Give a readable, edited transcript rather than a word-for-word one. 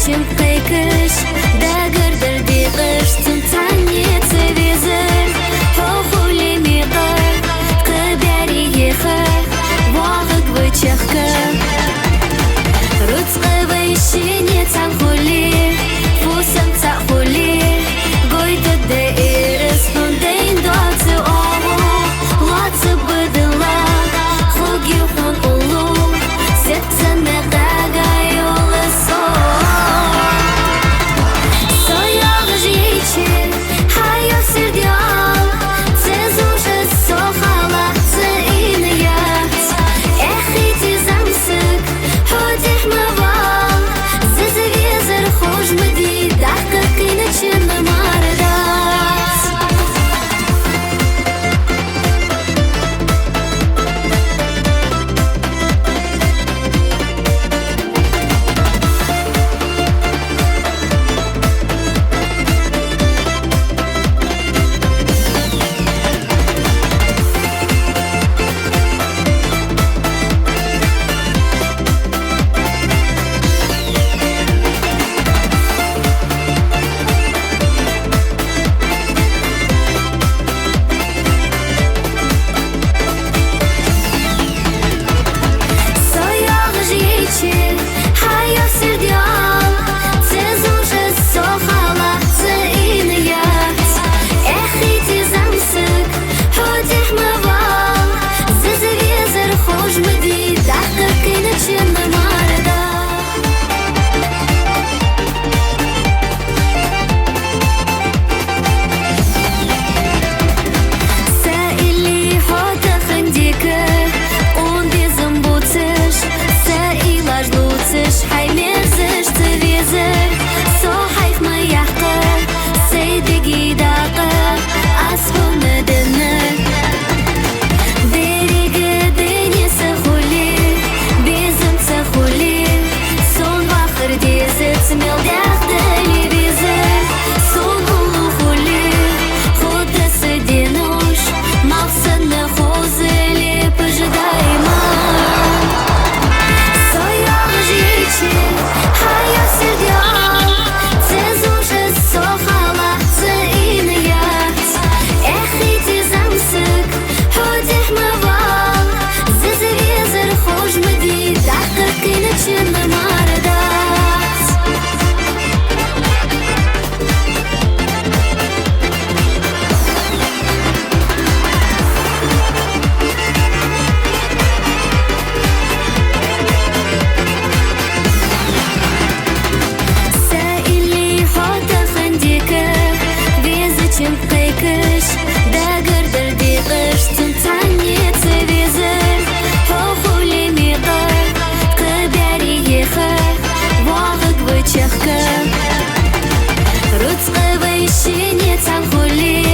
için kıykış dağırdır diğiş tüntanye televizör Hoğuli miğır kıberi yıxır Vağık vıçıxkı Rıtzkı vışini tanhuli Fusam tahuli Goyda da iris Nundayn doğatı oğu Latı bıdıla Хуги хун улу Сердце не догоёло Соёг жичи Хаё сердёл Цез уже сохала Цыйныят Эх, иди замсык Ходих мывал Зазавезер Хуж мыди Дахка кыначын мардас Хаё сердёл Цез уже сохала Цыйныят Эх, иди замсык Ходих мывал Зазавезер Хуж мыди Дахка кыначын мардас Саили хода хандика Он безым буцыш Саилаж луцыш Хай мерзыш цывезыр Сохайх маяхка Сейдеги дақы Асхуны дыны Береги дынесі хули Безым цахули Сон вахыр дезі Цмелдях телевизор Сон улу хули Ходысы денуш Мақсыны хозыли Пожидайма Соёг жичи Хаё сердёл Цез уже сохала Цыйныят Эх, иди замсык Ходих мывал Зазавезер Хуж мыди Дахка кыначын мардас Саили хода хандика Вез için kıykış Dağırdır diğiş Tüntanye televizör Hoğuli miğır Kıberi yıxır Vağık vıçıxkı Rıtzkı vışini tanhuli